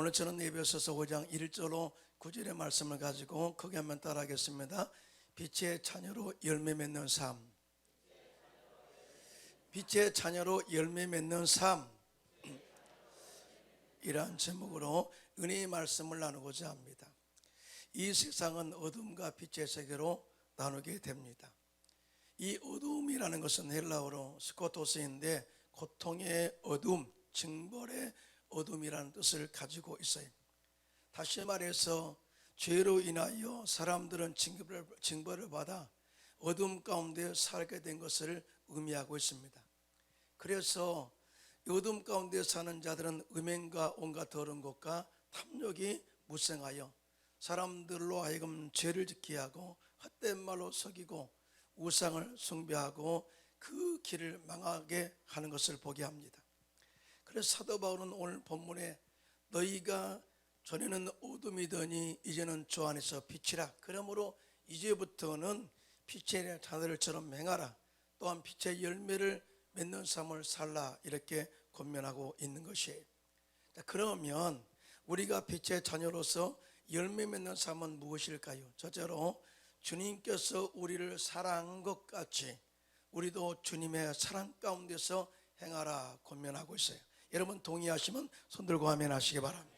오늘 저는 에베소서 5장 1절로 9절의 말씀을 가지고 크게 한번 따라하겠습니다. 빛의 자녀로 열매 맺는 삶. 빛의 자녀로 열매 맺는 삶. 이러한 제목으로 은혜의 말씀을 나누고자 합니다. 이 세상은 어둠과 빛의 세계로 나누게 됩니다. 이 어둠이라는 것은 헬라어로 스코토스인데 고통의 어둠, 징벌의 어둠이라는 뜻을 가지고 있어요. 다시 말해서 죄로 인하여 사람들은 징벌을 받아 어둠 가운데 살게 된 것을 의미하고 있습니다. 그래서 어둠 가운데 사는 자들은 음행과 온갖 더러운 것과 탐욕이 무성하여 사람들로 하여금 죄를 짓게 하고 헛된 말로 속이고 우상을 숭배하고 그 길을 망하게 하는 것을 보게 합니다. 그래서 사도 바울은 오늘 본문에 너희가 전에는 어둠이더니 이제는 주 안에서 빛이라. 그러므로 이제부터는 빛의 자들처럼 행하라. 또한 빛의 열매를 맺는 삶을 살라. 이렇게 권면하고 있는 것이에요. 그러면 우리가 빛의 자녀로서 열매 맺는 삶은 무엇일까요? 첫째로 주님께서 우리를 사랑한 것 같이 우리도 주님의 사랑 가운데서 행하라 권면하고 있어요. 여러분 동의하시면 손들고 아멘 하시기 바랍니다.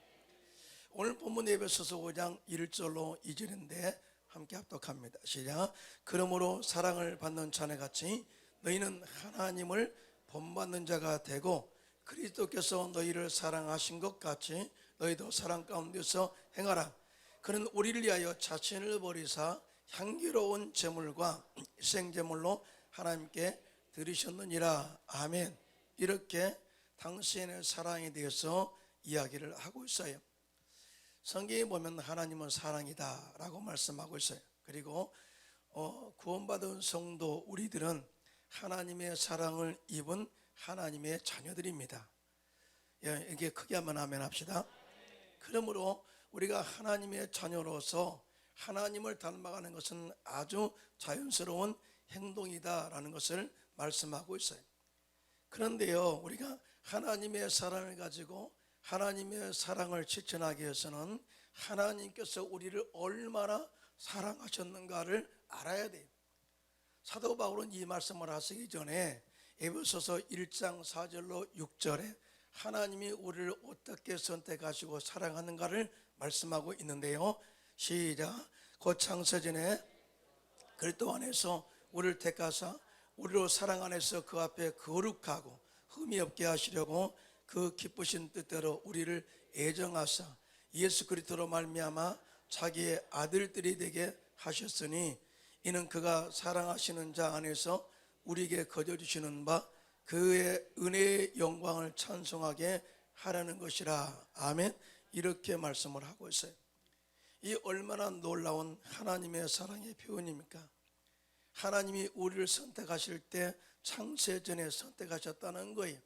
오늘 본문 에베소서 5장 1절로 2절인데 함께 합독합니다. 시작. 그러므로 사랑을 받는 자네같이 너희는 하나님을 본받는 자가 되고 그리스도께서 너희를 사랑하신 것 같이 너희도 사랑 가운데서 행하라. 그는 우리를 위하여 자신을 버리사 향기로운 제물과 희생제물로 하나님께 드리셨느니라. 아멘. 이렇게 당신의 사랑에 대해서 이야기를 하고 있어요. 성경에 보면 하나님은 사랑이다 라고 말씀하고 있어요. 그리고 구원받은 성도 우리들은 하나님의 사랑을 입은 하나님의 자녀들입니다. 이게 크게 한번 아멘 합시다. 그러므로 우리가 하나님의 자녀로서 하나님을 닮아가는 것은 아주 자연스러운 행동이다라는 것을 말씀하고 있어요. 그런데요, 우리가 하나님의 사랑을 가지고 하나님의 사랑을 실천하기 위해서는 하나님께서 우리를 얼마나 사랑하셨는가를 알아야 돼요. 사도 바울은 이 말씀을 하시기 전에 에베소서 1장 4절로 6절에 하나님이 우리를 어떻게 선택하시고 사랑하는가를 말씀하고 있는데요. 시작. 곧 창세전에 그리스도 안에서 우리를 택하사 우리로 사랑 안에서 그 앞에 거룩하고 흠이 없게 하시려고 그 기쁘신 뜻대로 우리를 애정하사 예수 그리스도로 말미암아 자기의 아들들이 되게 하셨으니 이는 그가 사랑하시는 자 안에서 우리에게 거저주시는 바 그의 은혜의 영광을 찬송하게 하라는 것이라. 아멘. 이렇게 말씀을 하고 있어요. 이 얼마나 놀라운 하나님의 사랑의 표현입니까? 하나님이 우리를 선택하실 때 창세전에 선택하셨다는 거예요.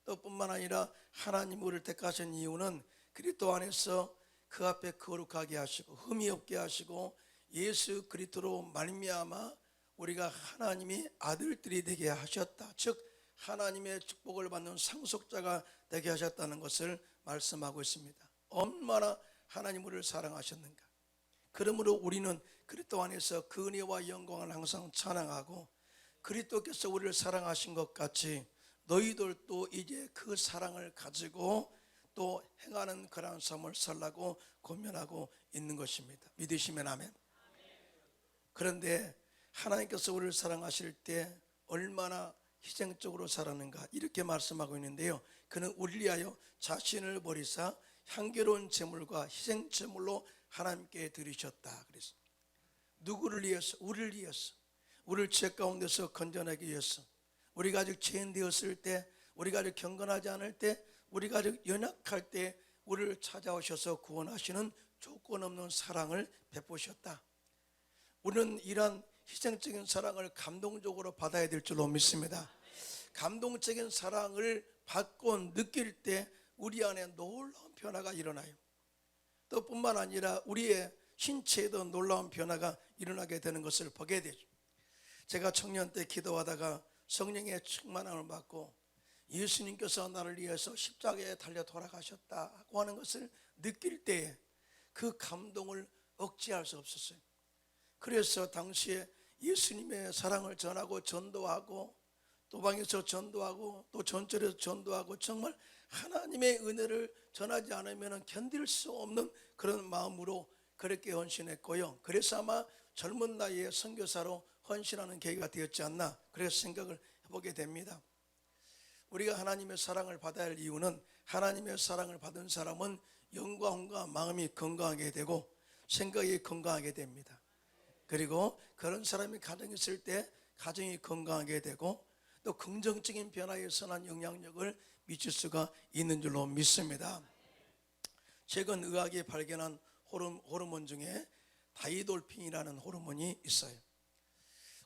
또 뿐만 아니라 하나님 우리를 택하신 이유는 그리스도 안에서 그 앞에 거룩하게 하시고 흠이 없게 하시고 예수 그리스도로 말미암아 우리가 하나님이 아들들이 되게 하셨다. 즉 하나님의 축복을 받는 상속자가 되게 하셨다는 것을 말씀하고 있습니다. 얼마나 하나님 우리를 사랑하셨는가. 그러므로 우리는 그리스도 안에서 그 은혜와 영광을 항상 찬양하고 그리스도께서 우리를 사랑하신 것 같이 너희들도 이제 그 사랑을 가지고 또 행하는 그런 삶을 살라고 권면하고 있는 것입니다. 믿으시면 아멘. 그런데 하나님께서 우리를 사랑하실 때 얼마나 희생적으로 살았는가 이렇게 말씀하고 있는데요. 그는 우리를 위하여 자신을 버리사 향기로운 제물과 희생제물로 하나님께 드리셨다. 그래서 누구를 위해서? 우리를 위해서. 우리를 죄 가운데서 건져내기 위해서. 우리가 아직 죄인 되었을 때, 우리가 아직 경건하지 않을 때, 우리가 아직 연약할 때 우리를 찾아오셔서 구원하시는 조건 없는 사랑을 베푸셨다. 우리는 이러한 희생적인 사랑을 감동적으로 받아야 될 줄로 믿습니다. 감동적인 사랑을 받고 느낄 때 우리 안에 놀라운 변화가 일어나요. 또 뿐만 아니라 우리의 신체에도 놀라운 변화가 일어나게 되는 것을 보게 되죠. 제가 청년 때 기도하다가 성령의 충만함을 받고 예수님께서 나를 위해서 십자가에 달려 돌아가셨다고 하는 것을 느낄 때에 그 감동을 억제할 수 없었어요. 그래서 당시에 예수님의 사랑을 전하고 전도하고 또 방에서 전도하고 또 전철에서 전도하고 정말 하나님의 은혜를 전하지 않으면 견딜 수 없는 그런 마음으로 그렇게 헌신했고요. 그래서 아마 젊은 나이에 선교사로 헌신하는 계기가 되었지 않나 그래서 생각을 해보게 됩니다. 우리가 하나님의 사랑을 받아야 할 이유는 하나님의 사랑을 받은 사람은 영과 혼과 마음이 건강하게 되고 생각이 건강하게 됩니다. 그리고 그런 사람이 가정에 있을 때 가정이 건강하게 되고 또 긍정적인 변화에 선한 영향력을 미칠 수가 있는 줄로 믿습니다. 최근 의학이 발견한 호르몬 중에 다이돌핀이라는 호르몬이 있어요.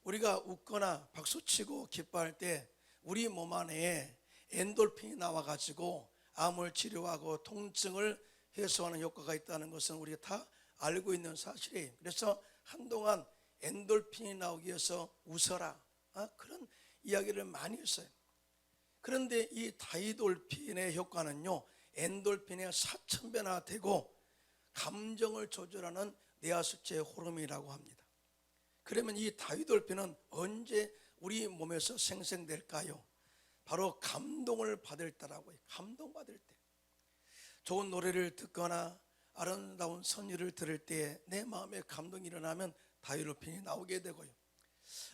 우리가 웃거나 박수치고 기뻐할 때 우리 몸 안에 엔돌핀이 나와가지고 암을 치료하고 통증을 해소하는 효과가 있다는 것은 우리가 다 알고 있는 사실이에요. 그래서 한동안 엔돌핀이 나오기 위해서 웃어라 그런 이야기를 많이 했어요. 그런데 이 다이돌핀의 효과는요 엔돌핀의 4000배나 되고 감정을 조절하는 뇌하수체 호르몬이라고 합니다. 그러면 이 다이돌핀은 언제 우리 몸에서 생성될까요? 바로 감동을 받을 때라고 해요. 감동받을 때 좋은 노래를 듣거나 아름다운 선율을 들을 때 내 마음에 감동이 일어나면 다이돌핀이 나오게 되고요.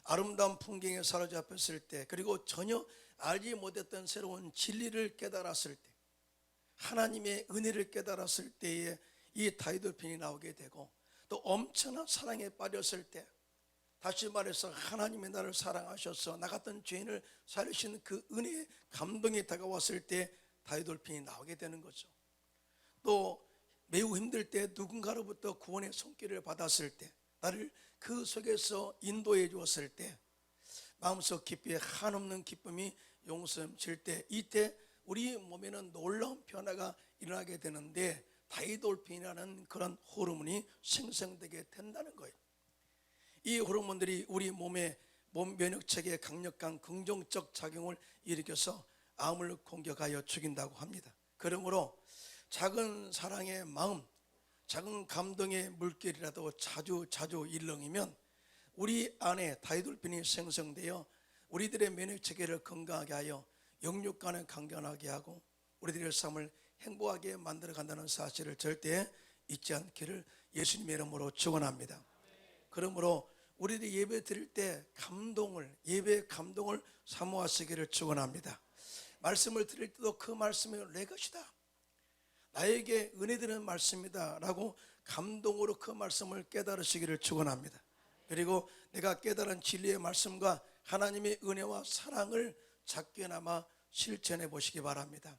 아름다운 풍경에 사로잡혔을 때 그리고 전혀 알지 못했던 새로운 진리를 깨달았을 때 하나님의 은혜를 깨달았을 때에 이 다이돌핀이 나오게 되고 또 엄청난 사랑에 빠졌을 때 다시 말해서 하나님이 나를 사랑하셔서 나 같은 죄인을 살리신 그 은혜의 감동이 다가왔을 때 다이돌핀이 나오게 되는 거죠. 또 매우 힘들 때 누군가로부터 구원의 손길을 받았을 때 나를 그 속에서 인도해 주었을 때 마음속 깊이 한없는 기쁨이 용서칠 때 이때 우리 몸에는 놀라운 변화가 일어나게 되는데 다이돌핀이라는 그런 호르몬이 생성되게 된다는 거예요. 이 호르몬들이 우리 몸의 몸 면역체계에 강력한 긍정적 작용을 일으켜서 암을 공격하여 죽인다고 합니다. 그러므로 작은 사랑의 마음, 작은 감동의 물결이라도 자주 일렁이면 우리 안에 다이돌핀이 생성되어 우리들의 면역체계를 건강하게 하여 영육간을 강건하게 하고 우리들의 삶을 행복하게 만들어 간다는 사실을 절대 잊지 않기를 예수님의 이름으로 축원합니다. 그러므로 우리들이 예배 드릴 때 예배의 감동을 사모하시기를 축원합니다. 말씀을 드릴 때도 그 말씀이 내 것이다, 나에게 은혜 되는 말씀이다 라고 감동으로 그 말씀을 깨달으시기를 축원합니다. 그리고 내가 깨달은 진리의 말씀과 하나님의 은혜와 사랑을 작게나마 실천해 보시기 바랍니다.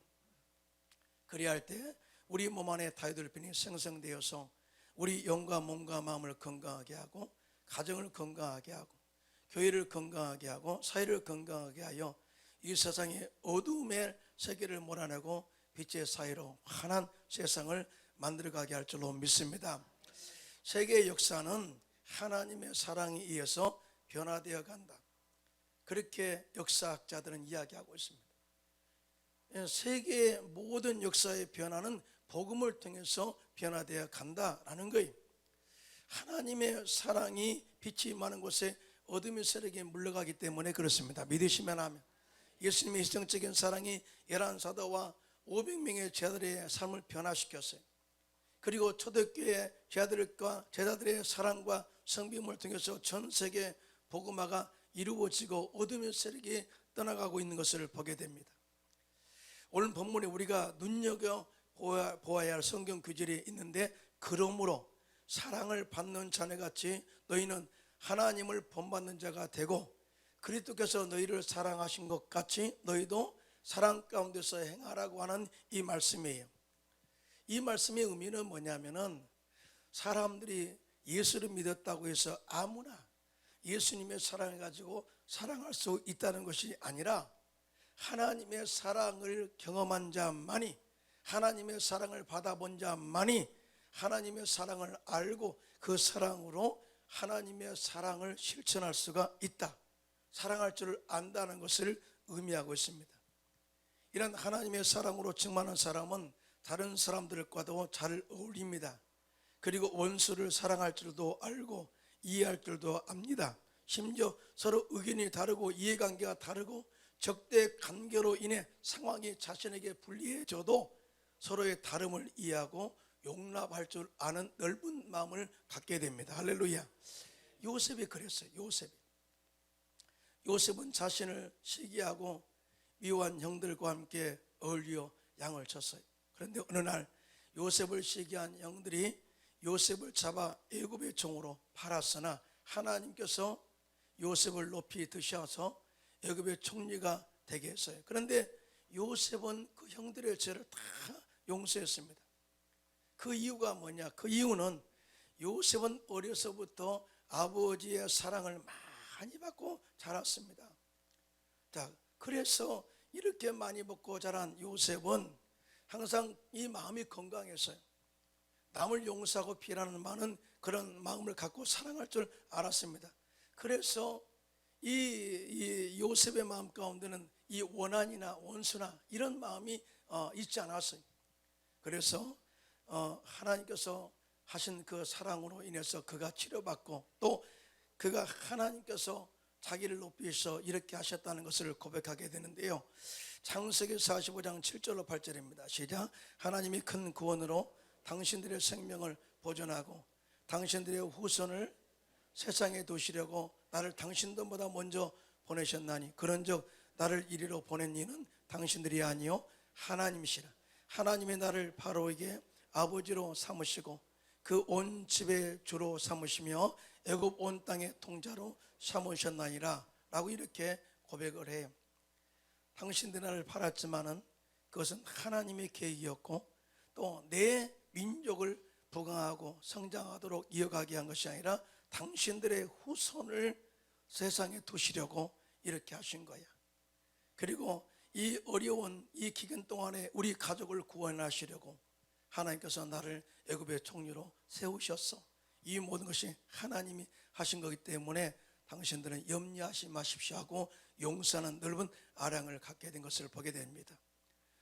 그리할 때 우리 몸 안에 다이돌핀이 생성되어서 우리 영과 몸과 마음을 건강하게 하고 가정을 건강하게 하고 교회를 건강하게 하고 사회를 건강하게 하여 이 세상의 어두움의 세계를 몰아내고 빛의 사이로 환한 세상을 만들어가게 할 줄로 믿습니다. 세계의 역사는 하나님의 사랑에 의해서 변화되어 간다, 그렇게 역사학자들은 이야기하고 있습니다. 세계의 모든 역사의 변화는 복음을 통해서 변화되어 간다라는 거예요. 하나님의 사랑이 빛이 많은 곳에 어둠의 세력이 물러가기 때문에 그렇습니다. 믿으시면 하면 예수님의 희생적인 사랑이 11사도와 500명의 제자들의 삶을 변화시켰어요. 그리고 초대교회 제자들의 사랑과 성김을 통해서 전 세계 복음화가 이루어지고 어둠의 세력이 떠나가고 있는 것을 보게 됩니다. 오늘 본문에 우리가 눈여겨보아야 할 성경 구절이 있는데, 그러므로 사랑을 받는 자네같이 너희는 하나님을 본받는 자가 되고 그리스도께서 너희를 사랑하신 것 같이 너희도 사랑 가운데서 행하라고 하는 이 말씀이에요. 이 말씀의 의미는 뭐냐면은 사람들이 예수를 믿었다고 해서 아무나 예수님의 사랑을 가지고 사랑할 수 있다는 것이 아니라 하나님의 사랑을 경험한 자만이, 하나님의 사랑을 받아본 자만이 하나님의 사랑을 알고 그 사랑으로 하나님의 사랑을 실천할 수가 있다, 사랑할 줄을 안다는 것을 의미하고 있습니다. 이런 하나님의 사랑으로 충만한 사람은 다른 사람들과도 잘 어울립니다. 그리고 원수를 사랑할 줄도 알고 이해할 줄도 압니다. 심지어 서로 의견이 다르고 이해관계가 다르고 적대 관계로 인해 상황이 자신에게 불리해져도 서로의 다름을 이해하고 용납할 줄 아는 넓은 마음을 갖게 됩니다. 할렐루야. 요셉이 그랬어요. 요셉은 자신을 시기하고 미워한 형들과 함께 어울려 양을 쳤어요. 그런데 어느 날 요셉을 시기한 형들이 요셉을 잡아 애굽의 종으로 팔았으나 하나님께서 요셉을 높이 드셔서 애굽의 총리가 되게 했어요. 그런데 요셉은 그 형들의 죄를 다 용서했습니다. 그 이유가 뭐냐? 그 이유는 요셉은 어려서부터 아버지의 사랑을 많이 받고 자랐습니다. 자, 그래서 이렇게 많이 먹고 자란 요셉은 항상 이 마음이 건강했어요. 남을 용서하고 피하는 많은 그런 마음을 갖고 사랑할 줄 알았습니다. 그래서 이 요셉의 마음 가운데는 이 원한이나 원수나 이런 마음이 있지 않았어요. 그래서 하나님께서 하신 그 사랑으로 인해서 그가 치료받고 또 그가 하나님께서 자기를 높이셔 이렇게 하셨다는 것을 고백하게 되는데요. 창세기 45장 7절로 8절입니다. 시작. 하나님이 큰 구원으로 당신들의 생명을 보존하고 당신들의 후손을 세상에 두시려고 나를 당신들보다 먼저 보내셨나니 그런즉 나를 이리로 보낸 이는 당신들이 아니요 하나님이시라. 하나님이 나를 바로에게 아버지로 삼으시고 그 온 집의 주로 삼으시며 애굽 온 땅의 통자로 삼으셨나니라 라고 이렇게 고백을 해요. 당신들 나를 팔았지만은 그것은 하나님의 계획이었고 또 내 민족을 부강하고 성장하도록 이어가게 한 것이 아니라 당신들의 후손을 세상에 두시려고 이렇게 하신 거야. 그리고 이 어려운 이 기간 동안에 우리 가족을 구원하시려고 하나님께서 나를 애굽의 총리로 세우셨어. 이 모든 것이 하나님이 하신 거기 때문에 당신들은 염려하지 마십시오 하고 용서하는 넓은 아량을 갖게 된 것을 보게 됩니다.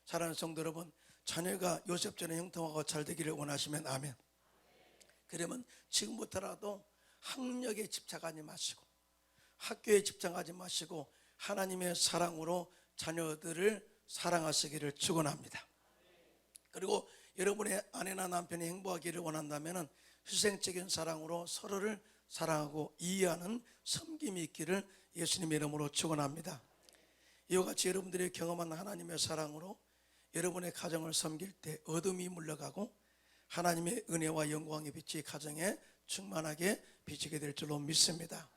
사랑하는 성도 여러분, 자녀가 요셉처럼 형통하고 잘 되기를 원하시면 아멘. 그러면 지금부터라도 학력에 집착하지 마시고 학교에 집착하지 마시고 하나님의 사랑으로 자녀들을 사랑하시기를 축원합니다. 그리고 여러분의 아내나 남편이 행복하기를 원한다면 희생적인 사랑으로 서로를 사랑하고 이해하는 섬김이 있기를 예수님의 이름으로 축원합니다. 이와 같이 여러분들이 경험한 하나님의 사랑으로 여러분의 가정을 섬길 때 어둠이 물러가고 하나님의 은혜와 영광의 빛이 가정에 충만하게 비치게 될 줄로 믿습니다.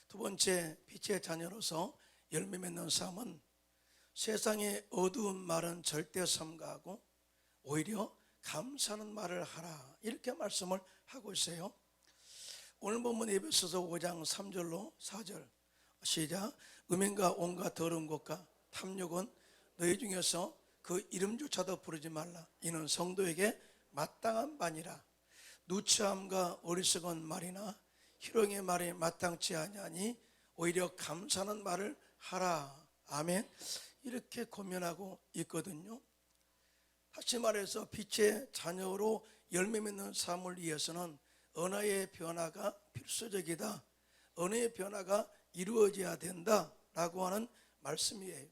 두 번째, 빛의 자녀로서 열매 맺는 삶은 세상의 어두운 말은 절대 삼가하고 오히려 감사하는 말을 하라 이렇게 말씀을 하고 있어요. 오늘 본문 에베소서 5장 3절로 4절 시작. 음행과 온갖 더러운 것과 탐욕은 너희 중에서 그 이름조차도 부르지 말라. 이는 성도에게 마땅한 바니라. 누추함과 어리석은 말이나 희롱의 말이 마땅치 아니하니 오히려 감사하는 말을 하라. 아멘. 이렇게 고면하고 있거든요. 다시 말해서 빛의 자녀로 열매 맺는 삶을 위해서는 언어의 변화가 필수적이다. 언어의 변화가 이루어져야 된다라고 하는 말씀이에요.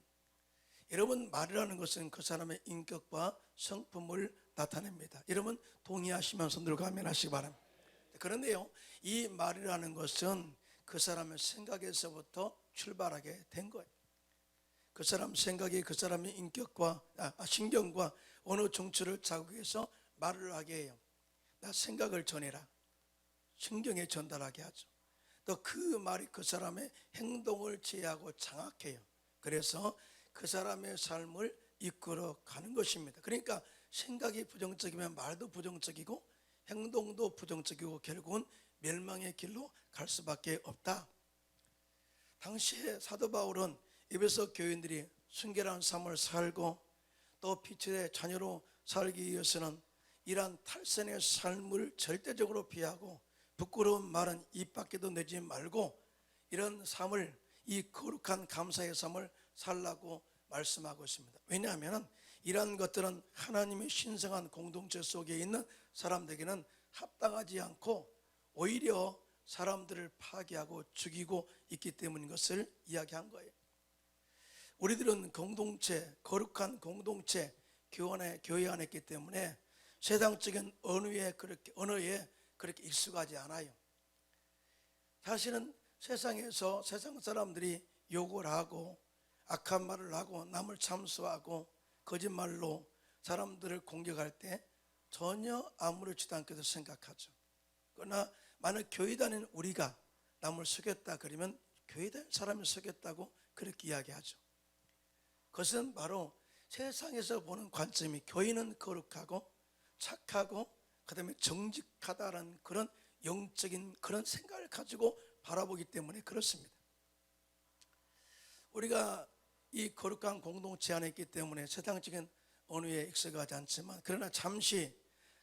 여러분, 말이라는 것은 그 사람의 인격과 성품을 나타냅니다. 여러분 동의하시면 손 들고 아멘하시기 바랍니다. 그런데요, 이 말이라는 것은 그 사람의 생각에서부터 출발하게 된 거예요. 그 사람 생각이 그 사람의 인격과 신경과 어느 정치를 자극해서 말을 하게 해요. 나 생각을 전해라. 신경에 전달하게 하죠. 또 그 말이 그 사람의 행동을 제어하고 장악해요. 그래서 그 사람의 삶을 이끌어 가는 것입니다. 그러니까 생각이 부정적이면 말도 부정적이고 행동도 부정적이고 결국은 멸망의 길로 갈 수밖에 없다. 당시에 사도 바울은 에베소 교인들이 순결한 삶을 살고 또 빛의 자녀로 살기 위해서는 이러한 탈선의 삶을 절대적으로 피하고 부끄러운 말은 입 밖에도 내지 말고 이런 삶을 이 거룩한 감사의 삶을 살라고 말씀하고 있습니다. 왜냐하면 이러한 것들은 하나님의 신성한 공동체 속에 있는 사람들에게는 합당하지 않고 오히려 사람들을 파괴하고 죽이고 있기 때문인 것을 이야기한 거예요. 우리들은 공동체, 거룩한 공동체, 교회 안에 있기 때문에 세상적인 언어에 그렇게 익숙하지 않아요. 사실은 세상에서 세상 사람들이 욕을 하고 악한 말을 하고 남을 참수하고 거짓말로 사람들을 공격할 때 전혀 아무렇지도 않게도 생각하죠. 그러나 만약 교회 다니는 우리가 남을 속였다 그러면 교회 다니는 사람을 속였다고 그렇게 이야기하죠. 그것은 바로 세상에서 보는 관점이 교회는 거룩하고 착하고 그 다음에 정직하다라는 그런 영적인 그런 생각을 가지고 바라보기 때문에 그렇습니다. 우리가 이 거룩한 공동체 안에 있기 때문에 세상적인 언어에 익숙하지 않지만, 그러나 잠시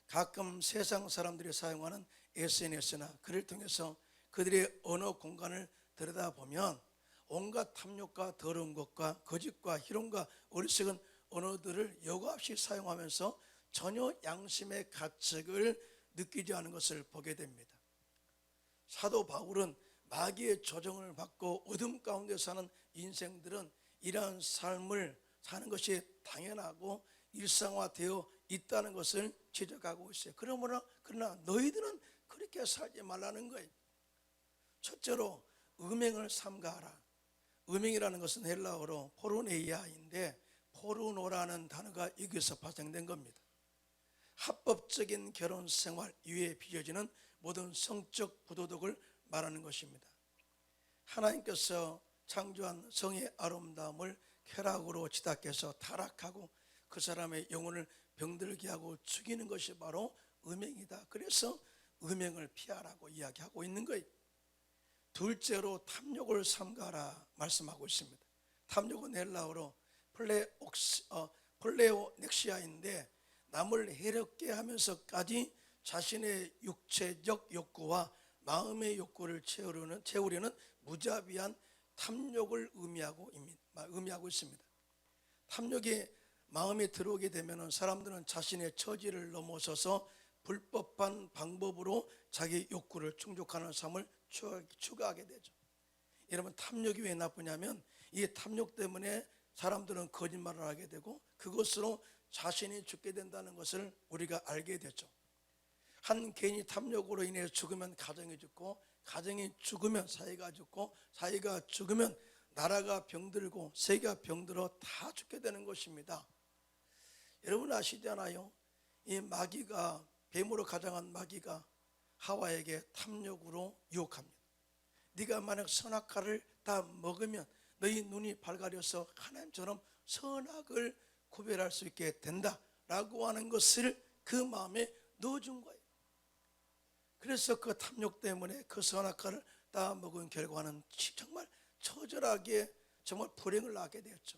가끔 세상 사람들이 사용하는 SNS나 글을 통해서 그들의 언어 공간을 들여다보면 온갖 탐욕과 더러운 것과 거짓과 희롱과 어리석은 언어들을 여과 없이 사용하면서 전혀 양심의 가책을 느끼지 않은 것을 보게 됩니다. 사도 바울은 마귀의 조종을 받고 어둠 가운데 사는 인생들은 이러한 삶을 사는 것이 당연하고 일상화되어 있다는 것을 지적하고 있어요. 그러나 너희들은 그렇게 살지 말라는 거예요. 첫째로 음행을 삼가하라. 음행이라는 것은 헬라어로 포르네이아인데 포르노라는 단어가 여기서 파생된 겁니다. 합법적인 결혼 생활 이외에 빚어지는 모든 성적 부도덕을 말하는 것입니다. 하나님께서 창조한 성의 아름다움을 쾌락으로 지탁해서 타락하고 그 사람의 영혼을 병들게 하고 죽이는 것이 바로 음행이다. 그래서 음행을 피하라고 이야기하고 있는 거예요. 둘째로 탐욕을 삼가라 말씀하고 있습니다. 탐욕은 헬라어로 플레오넥시아인데 남을 해롭게 하면서까지 자신의 육체적 욕구와 마음의 욕구를 채우려는 무자비한 탐욕을 의미하고 있습니다. 탐욕이 마음에 들어오게 되면 사람들은 자신의 처지를 넘어서서 불법한 방법으로 자기 욕구를 충족하는 삶을 추구하게 되죠. 여러분, 탐욕이 왜 나쁘냐면 이 탐욕 때문에 사람들은 거짓말을 하게 되고 그것으로 자신이 죽게 된다는 것을 우리가 알게 되죠. 한 개인이 탐욕으로 인해 죽으면 가정이 죽고, 가정이 죽으면 사회가 죽고, 사회가 죽으면 나라가 병들고 세계가 병들어 다 죽게 되는 것입니다. 여러분 아시잖아요. 이 마귀가, 뱀으로 가장한 마귀가 하와에게 탐욕으로 유혹합니다. 네가 만약 선악과를 다 먹으면 너희 눈이 밝아져서 하나님처럼 선악을 구별할 수 있게 된다라고 하는 것을 그 마음에 넣어준 거예요. 그래서 그 탐욕 때문에 그 선악과를 다 먹은 결과는 정말 처절하게 정말 불행을 낳게 되었죠.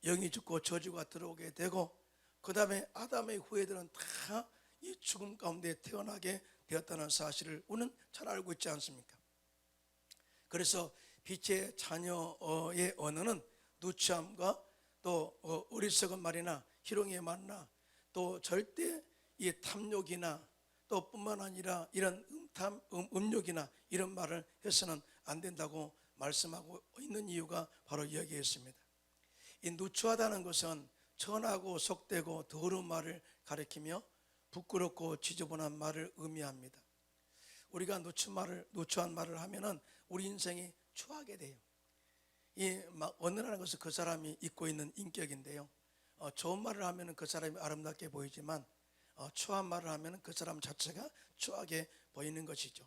영이 죽고 저주가 들어오게 되고, 그 다음에 아담의 후예들은 다 이 죽음 가운데 태어나게 되었다는 사실을 우리는 잘 알고 있지 않습니까? 그래서 빛의 자녀의 언어는 누추함과 또 어리석은 말이나 희롱의 말이나 또 절대 이 탐욕이나 또 뿐만 아니라 이런 음욕이나 이런 말을 해서는 안 된다고 말씀하고 있는 이유가 바로 여기에 있습니다. 이 누추하다는 것은 천하고 속되고 더러운 말을 가리키며 부끄럽고 지저분한 말을 의미합니다. 우리가 누추한 말을 하면은 우리 인생이 추하게 돼요. 이 언어라는 것은 그 사람이 입고 있는 인격인데요. 좋은 말을 하면은 그 사람이 아름답게 보이지만 추한 말을 하면은 그 사람 자체가 추하게 보이는 것이죠.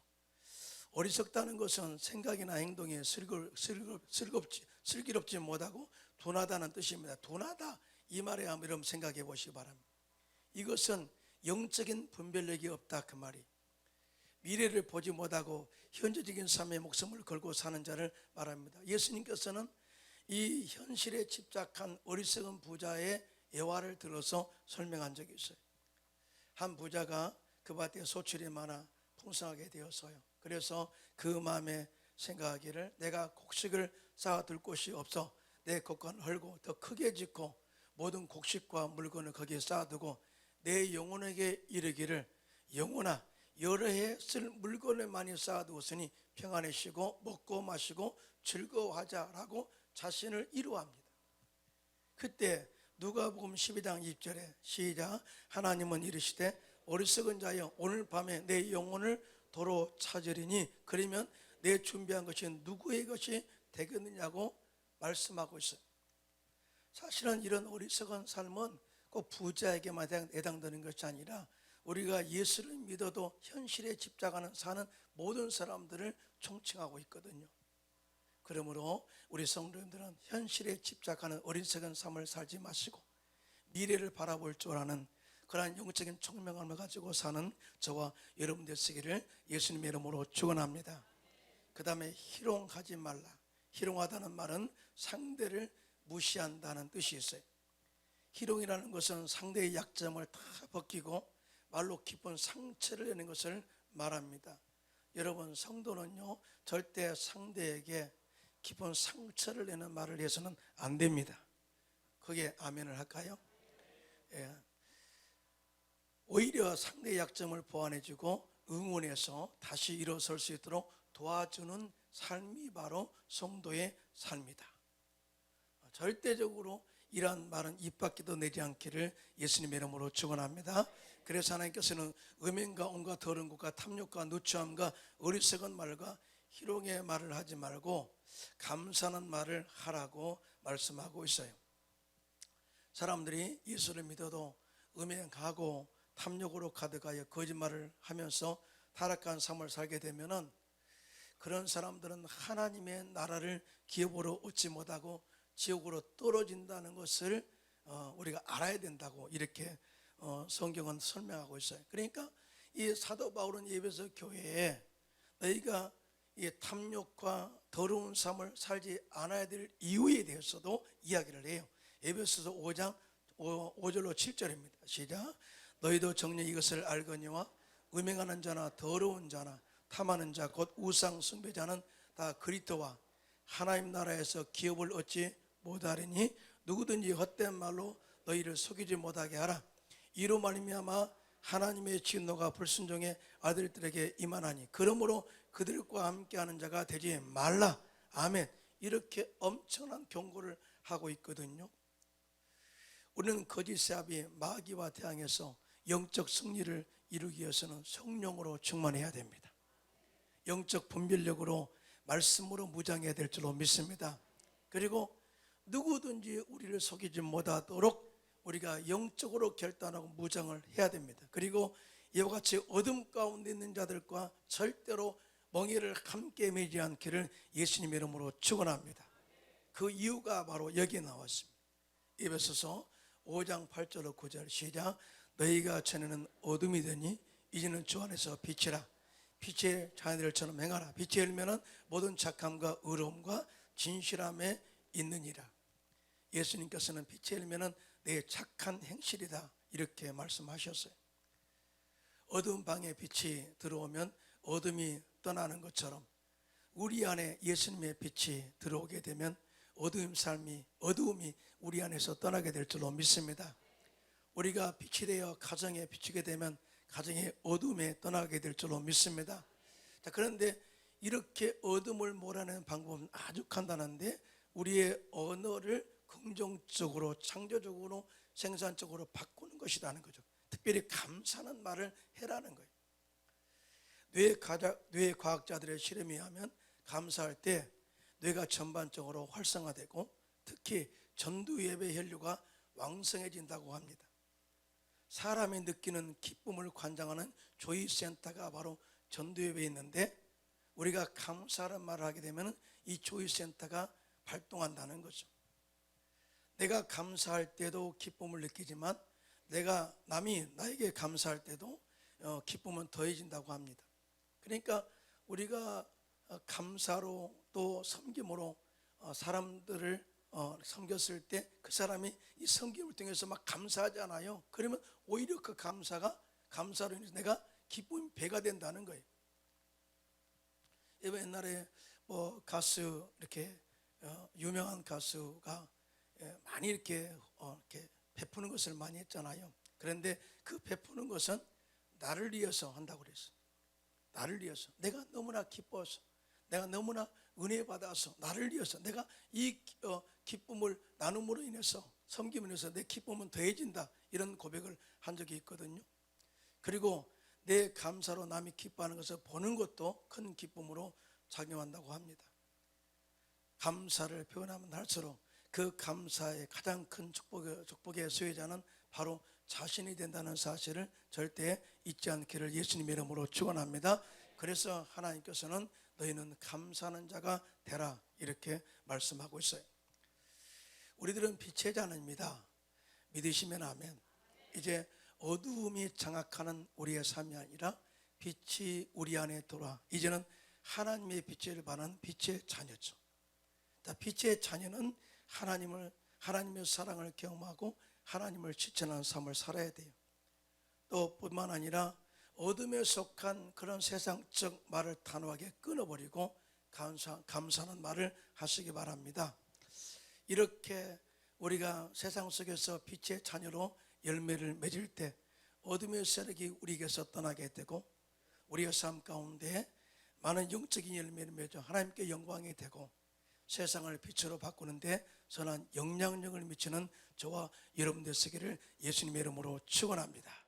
어리석다는 것은 생각이나 행동에 슬기롭지 못하고 둔하다는 뜻입니다. 둔하다 이 말에 한번 생각해 보시기 바랍니다. 이것은 영적인 분별력이 없다 그 말이. 미래를 보지 못하고 현재적인 삶에 목숨을 걸고 사는 자를 말합니다. 예수님께서는 이 현실에 집착한 어리석은 부자의 예화를 들어서 설명한 적이 있어요. 한 부자가 그 밭에 소출이 많아 풍성하게 되었어요. 그래서 그 마음에 생각하기를 내가 곡식을 쌓아둘 곳이 없어 내 곳간을 헐고 더 크게 짓고 모든 곡식과 물건을 거기에 쌓아두고 내 영혼에게 이르기를 영혼아 여러 해 쓸 물건을 많이 쌓아두었으니 평안히 쉬고 먹고 마시고 즐거워하자라고 자신을 위로합니다. 그때 누가복음 12장 2절에 시작 하나님은 이르시되 어리석은 자여 오늘 밤에 내 영혼을 도로 찾으리니 그러면 내 준비한 것이 누구의 것이 되겠느냐고 말씀하고 있어요. 사실은 이런 어리석은 삶은 꼭 부자에게만 해당되는 것이 아니라 우리가 예수를 믿어도 현실에 집착하는 사는 모든 사람들을 총칭하고 있거든요. 그러므로 우리 성도님들은 현실에 집착하는 어리석은 삶을 살지 마시고 미래를 바라볼 줄 아는 그러한 영적인 총명함을 가지고 사는 저와 여러분 되시기를 예수님의 이름으로 축원합니다. 그 다음에 희롱하지 말라. 희롱하다는 말은 상대를 무시한다는 뜻이 있어요. 희롱이라는 것은 상대의 약점을 다 벗기고 말로 깊은 상처를 내는 것을 말합니다. 여러분 성도는요 절대 상대에게 깊은 상처를 내는 말을 해서는 안 됩니다. 그게 아멘을 할까요? 예. 오히려 상대의 약점을 보완해주고 응원해서 다시 일어설 수 있도록 도와주는 삶이 바로 성도의 삶이다. 절대적으로 이러한 말은 입 밖에도 내지 않기를 예수님의 이름으로 축원합니다. 그래서 하나님께서는 음행과 온갖 더러운 것과 탐욕과 누추함과 어리석은 말과 희롱의 말을 하지 말고 감사하는 말을 하라고 말씀하고 있어요. 사람들이 예수를 믿어도 음행하고 탐욕으로 가득하여 거짓말을 하면서 타락한 삶을 살게 되면은 그런 사람들은 하나님의 나라를 기업으로 얻지 못하고 지옥으로 떨어진다는 것을 우리가 알아야 된다고 이렇게 성경은 설명하고 있어요. 그러니까 이 사도 바울은 에베소 교회에 너희가 이 탐욕과 더러운 삶을 살지 않아야 될 이유에 대해서도 이야기를 해요. 에베소서 5장 5절로 7절입니다. 시작. 너희도 정녕 이것을 알거니와 음행하는 자나 더러운 자나 탐하는 자 곧 우상 숭배자는 다 그리스도와 하나님 나라에서 기업을 얻지 못하리니 누구든지 헛된 말로 너희를 속이지 못하게 하라. 이로 말미암아 하나님의 진노가 불순종의 아들들에게 임하나니 그러므로 그들과 함께하는 자가 되지 말라. 아멘. 이렇게 엄청난 경고를 하고 있거든요. 우리는 거짓 사업이 마귀와 대항해서 영적 승리를 이루기 위해서는 성령으로 충만해야 됩니다. 영적 분별력으로 말씀으로 무장해야 될 줄로 믿습니다. 그리고 누구든지 우리를 속이지 못하도록 우리가 영적으로 결단하고 무장을 해야 됩니다. 그리고 이와 같이 어둠 가운데 있는 자들과 절대로 멍에를 함께 매지 않기를 예수님의 이름으로 축원합니다. 그 이유가 바로 여기에 나왔습니다. 에베소서 5장 8절로 9절 시작. 너희가 전에는 어둠이 되니 이제는 주 안에서 빛이라. 빛의 자녀들처럼 행하라. 빛의 열매는 모든 착함과 의로움과 진실함에 있느니라. 예수님께서는 빛의 열매는 내 착한 행실이다 이렇게 말씀하셨어요. 어두운 방에 빛이 들어오면 어둠이 떠나는 것처럼 우리 안에 예수님의 빛이 들어오게 되면 어두움이 우리 안에서 떠나게 될 줄로 믿습니다. 우리가 빛이 되어 가정에 비추게 되면 가정의 어둠에 떠나게 될 줄로 믿습니다. 자, 그런데 이렇게 어둠을 몰아내는 방법은 아주 간단한데 우리의 언어를 긍정적으로 창조적으로 생산적으로 바꾸는 것이라는 거죠. 특별히 감사하는 말을 해라는 거예요. 뇌 과학자들의 실험에 의하면 감사할 때 뇌가 전반적으로 활성화되고 특히 전두엽의 혈류가 왕성해진다고 합니다. 사람이 느끼는 기쁨을 관장하는 조이센터가 바로 전두엽에 있는데 우리가 감사하는 말을 하게 되면 이 조이센터가 발동한다는 거죠. 내가 감사할 때도 기쁨을 느끼지만 남이 나에게 감사할 때도 기쁨은 더해진다고 합니다. 그러니까 우리가 감사로 또 섬김으로 사람들을 섬겼을 때 그 사람이 이 섬김을 통해서 막 감사하잖아요. 그러면 오히려 그 감사로 인해서 내가 기쁨이 배가 된다는 거예요. 옛날에 가수 이렇게 유명한 가수가 많이 이렇게 베푸는 것을 많이 했잖아요. 그런데 그 베푸는 것은 나를 위해서 한다고 그랬어요. 나를 위해서, 내가 너무나 기뻐서, 내가 너무나 은혜 받아서, 나를 위해서, 내가 이 기쁨을 나눔으로 인해서, 섬김으로 인해서 내 기쁨은 더해진다, 이런 고백을 한 적이 있거든요. 그리고 내 감사로 남이 기뻐하는 것을 보는 것도 큰 기쁨으로 작용한다고 합니다. 감사를 표현하면 할수록 그 감사의 가장 큰 축복의 수혜자는 바로 자신이 된다는 사실을 절대 잊지 않기를 예수님의 이름으로 축원합니다. 그래서 하나님께서는 너희는 감사하는 자가 되라, 이렇게 말씀하고 있어요. 우리들은 빛의 자녀입니다. 믿으시면 아멘. 이제 어두움이 장악하는 우리의 삶이 아니라 빛이 우리 안에 들어와 이제는 하나님의 빛을 받는 빛의 자녀죠. 빛의 자녀는 하나님의 사랑을 경험하고 하나님을 실천하는 삶을 살아야 돼요. 또 뿐만 아니라 어둠에 속한 그런 세상적 말을 단호하게 끊어버리고 감사하는 말을 하시기 바랍니다. 이렇게 우리가 세상 속에서 빛의 자녀로 열매를 맺을 때 어둠의 세력이 우리에게서 떠나게 되고 우리의 삶 가운데 많은 영적인 열매를 맺어 하나님께 영광이 되고 세상을 빛으로 바꾸는데 선한 영향력을 미치는 저와 여러분들 되시기를 예수님의 이름으로 축원합니다.